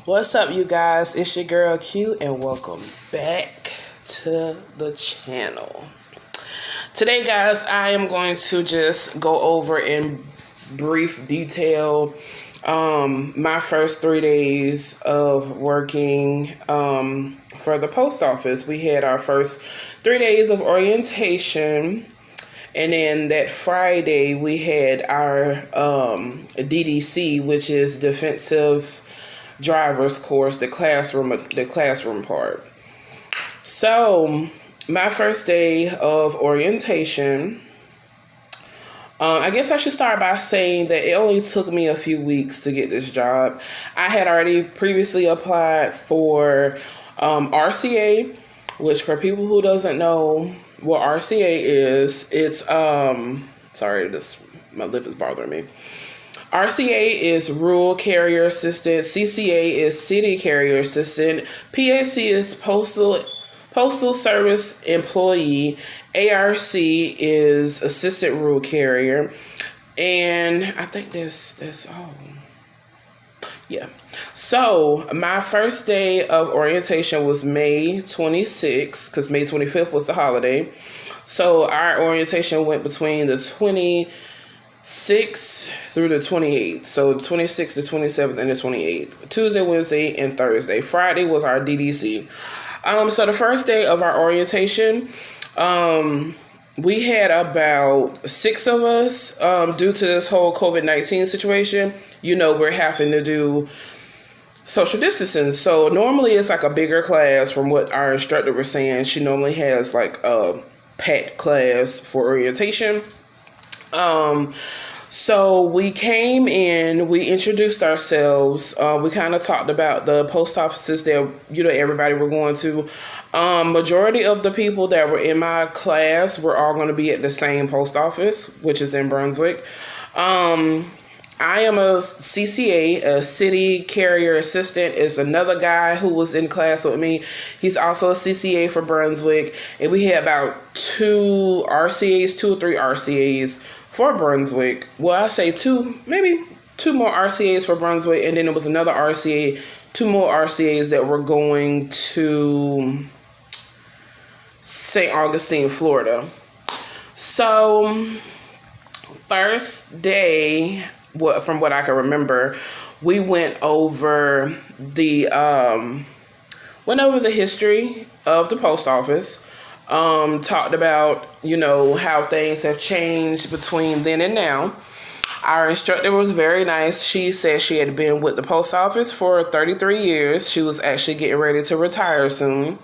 What's up, you guys? It's your girl Q, and welcome back to the channel. Today, guys, I am going to just go over in brief detail my first 3 days of working for the post office. We had our first 3 days of orientation. And then that Friday, we had our DDC, which is Defensive Driver's Course, the classroom part. So, my first day of orientation, I guess I should start by saying that it only took me a few weeks to get this job. I had already previously applied for RCA, which for people who doesn't know what RCA is, it's sorry, my lip is bothering me. RCA is Rural Carrier Assistant, CCA is City Carrier Assistant, PAC is Postal Service Employee, ARC is Assistant Rural Carrier, and I think that's all. Yeah. So my first day of orientation was May 26th, because May 25th was the holiday. So our orientation went between the 26th through the 28th. So 26th, the 27th, and the 28th. Tuesday, Wednesday, and Thursday. Friday was our DDC. So the first day of our orientation, we had about 6 of us due to this whole COVID-19 situation. You know, we're having to do social distancing. So normally it's like a bigger class from what our instructor was saying. She normally has like a packed class for orientation. So we came in, we introduced ourselves. We kind of talked about the post offices that, everybody were going to. Majority of the people that were in my class were all going to be at the same post office, which is in Brunswick. I am a CCA, a City Carrier Assistant, is another guy who was in class with me. He's also a CCA for Brunswick. And we had about 2 or 3 RCAs for Brunswick. Well, I say 2, maybe 2 more RCAs for Brunswick. And then there was another RCA, 2 more RCAs that were going to St. Augustine, Florida. So, first day, from what I can remember, we went over the history of the post office. Talked about, how things have changed between then and now. Our instructor was very nice. She said she had been with the post office for 33 years. She was actually getting ready to retire soon.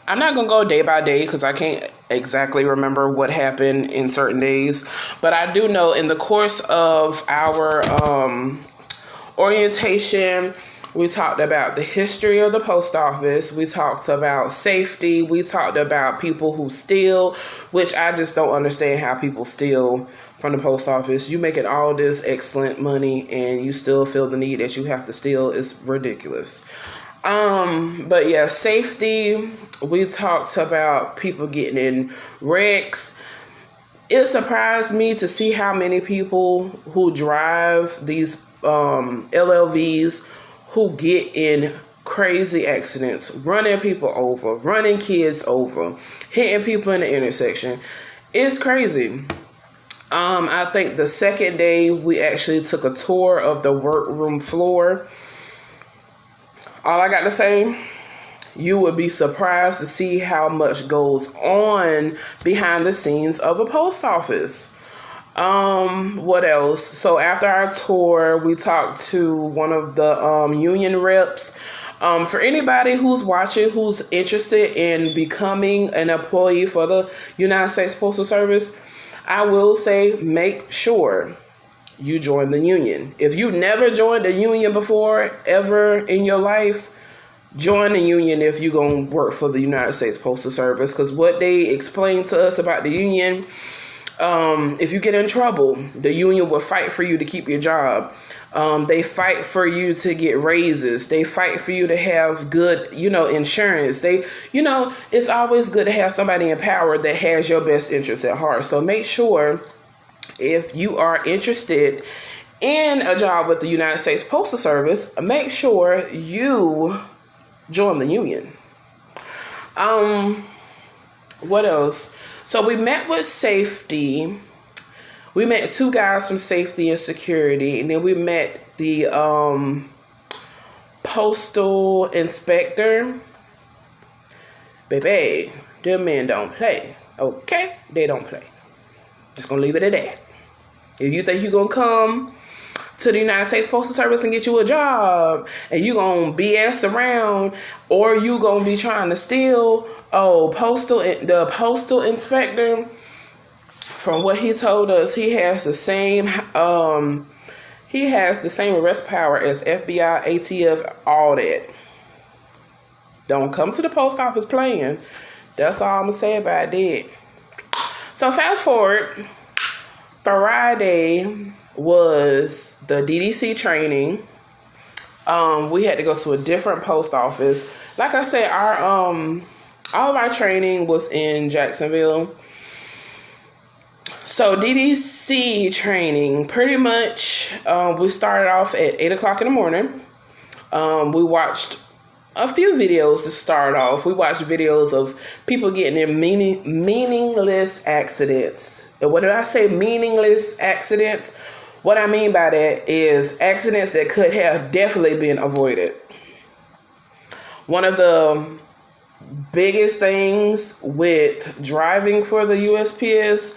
I'm not going to go day by day because I can't exactly remember what happened in certain days. But I do know in the course of our orientation, we talked about the history of the post office. We talked about safety. We talked about people who steal, which I just don't understand how people steal from the post office. You making all this excellent money and you still feel the need that you have to steal is ridiculous. But yeah, safety. We talked about people getting in wrecks. It surprised me to see how many people who drive these LLVs who get in crazy accidents, running people over, running kids over, hitting people in the intersection. It's crazy. I think the second day we actually took a tour of the workroom floor. All I got to say, you would be surprised to see how much goes on behind the scenes of a post office. What else? So after our tour, we talked to one of the union reps. For anybody who's watching, who's interested in becoming an employee for the United States Postal Service, I will say make sure you join the union. If you never joined a union before, ever in your life, join the union if you're going to work for the United States Postal Service. Because what they explained to us about the union, if you get in trouble, the union will fight for you to keep your job. They fight for you to get raises. They fight for you to have good, insurance. It's always good to have somebody in power that has your best interests at heart. So make sure if you are interested in a job with the United States Postal Service, make sure you join the union. What else? So we met with safety. We met 2 guys from safety and security, and then we met the postal inspector. Baby, them men don't play. Okay? They don't play. Just gonna leave it at that. If you think you're gonna come to the United States Postal Service and get you a job, and you gonna BS around, or you gonna be trying to steal, the postal inspector, from what he told us, he has the same arrest power as FBI, ATF, all that. Don't come to the post office playing. That's all I'm gonna say about that. So fast forward, Friday was the DDC training. We had to go to a different post office. Like I said, our all of our training was in Jacksonville. So DDC training, pretty much, we started off at 8 o'clock in the morning. We watched a few videos to start off. We watched videos of people getting in meaningless accidents. And what did I say? Meaningless accidents? What I mean by that is accidents that could have definitely been avoided. One of the biggest things with driving for the USPS,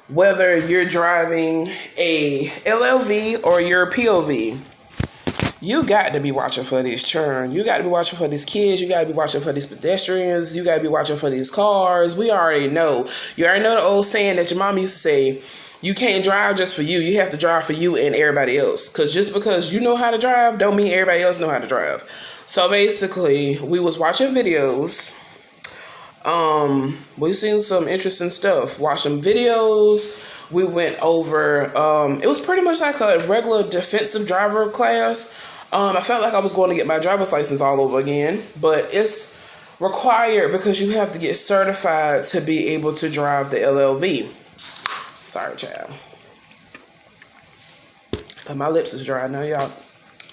whether you're driving a LLV or your POV, you got to be watching for these children. You got to be watching for these kids. You got to be watching for these pedestrians. You got to be watching for these cars. We already know. You already know the old saying that your mom used to say, you can't drive just for you. You have to drive for you and everybody else. Because just because you know how to drive don't mean everybody else know how to drive. So basically, we was watching videos. We seen some interesting stuff. Watching videos. We went over, it was pretty much like a regular defensive driver class. I felt like I was going to get my driver's license all over again, but it's required because you have to get certified to be able to drive the LLV. Sorry, child. But my lips is dry. I know y'all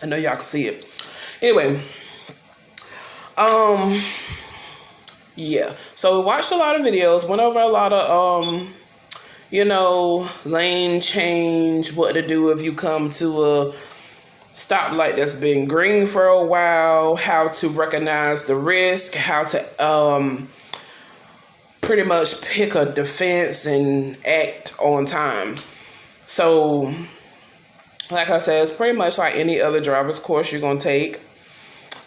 can see it. Anyway, yeah. So we watched a lot of videos, went over a lot of, lane change, what to do if you come to a stoplight that's been green for a while, how to recognize the risk, how to pretty much pick a defense and act on time. So, like I said, it's pretty much like any other driver's course you're going to take.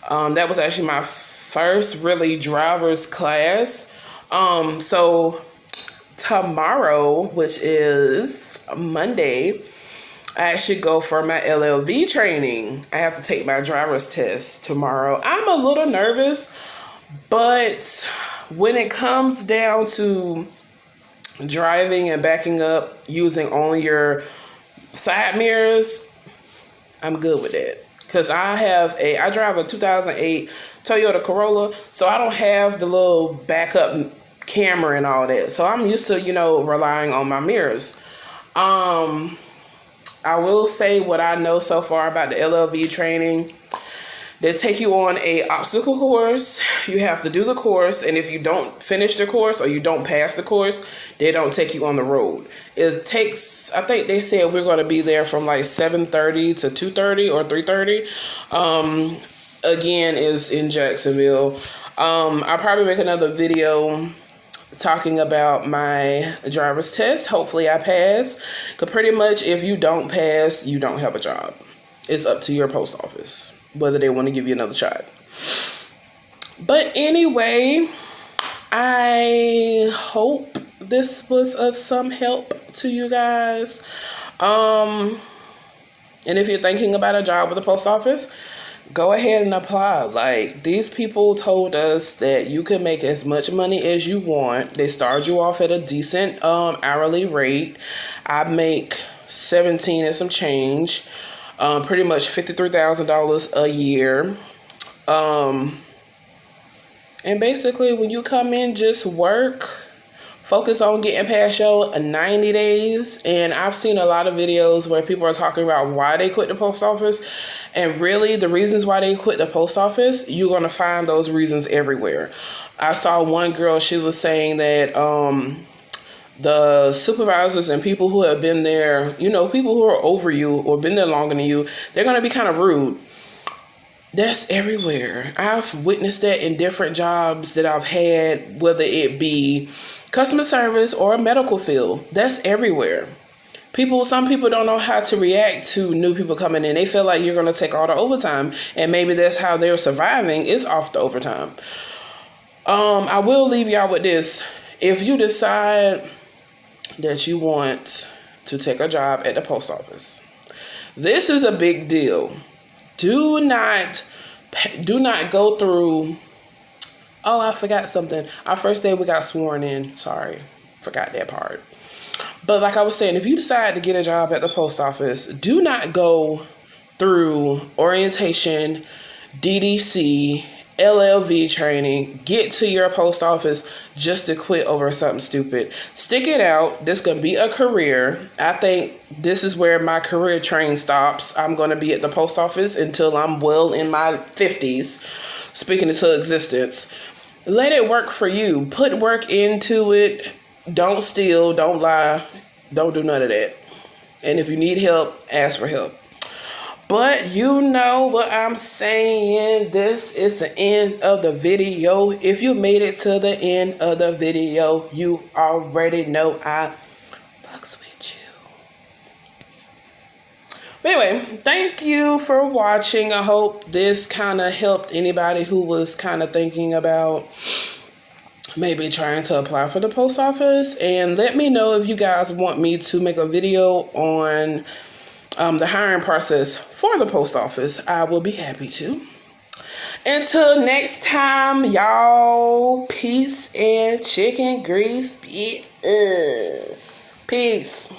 That was actually my first really driver's class. So tomorrow, which is Monday, I actually go for my LLV training. I have to take my driver's test tomorrow. I'm a little nervous, but when it comes down to driving and backing up using only your side mirrors, I'm good with that. Because I drive a 2008 Toyota Corolla, so I don't have the little backup camera and all that. So I'm used to, relying on my mirrors. I will say what I know so far about the LLV training. They take you on a obstacle course. You have to do the course, and if you don't finish the course or you don't pass the course, they don't take you on the road. It takes, I think they said we're going to be there from like 7:30 to 2:30 or 3:30. Again, is in Jacksonville. I'll probably make another video talking about my driver's test. Hopefully I pass. Because pretty much if you don't pass, you don't have a job. It's up to your post office whether they want to give you another shot. But anyway, I hope this was of some help to you guys. And if you're thinking about a job with the post office, go ahead and apply. Like, these people told us that you can make as much money as you want. They start you off at a decent hourly rate. I make $17 and some change. Pretty much $53,000 a year. And basically when you come in, just work, focus on getting past your 90 days. And I've seen a lot of videos where people are talking about why they quit the post office. And really, the reasons why they quit the post office, you're going to find those reasons everywhere. I saw one girl, she was saying that the supervisors and people who have been there, you know, people who are over you or been there longer than you, they're going to be kind of rude. That's everywhere. I've witnessed that in different jobs that I've had, whether it be customer service or a medical field. That's everywhere. Some people don't know how to react to new people coming in. They feel like you're going to take all the overtime, and maybe that's how they're surviving, is off the overtime. I will leave y'all with this. If you decide that you want to take a job at the post office, this is a big deal. Do not go through. Oh, I forgot something. Our first day we got sworn in. Sorry, forgot that part. But like I was saying, if you decide to get a job at the post office, do not go through orientation, DDC, LLV training, get to your post office just to quit over something stupid. Stick it out. This is going to be a career. I think this is where my career train stops. I'm going to be at the post office until I'm well in my 50s, speaking into existence. Let it work for you. Put work into it. Don't steal. Don't lie. Don't do none of that. And if you need help, ask for help. But you know what I'm saying. This is the end of the video. If you made it to the end of the video, you already know I fucks with you. But anyway, thank you for watching. I hope this kind of helped anybody who was kind of thinking about maybe trying to apply for the post office. And let me know if you guys want me to make a video on the hiring process for the post office. I will be happy to. Until next time, y'all, peace and chicken grease. Peace.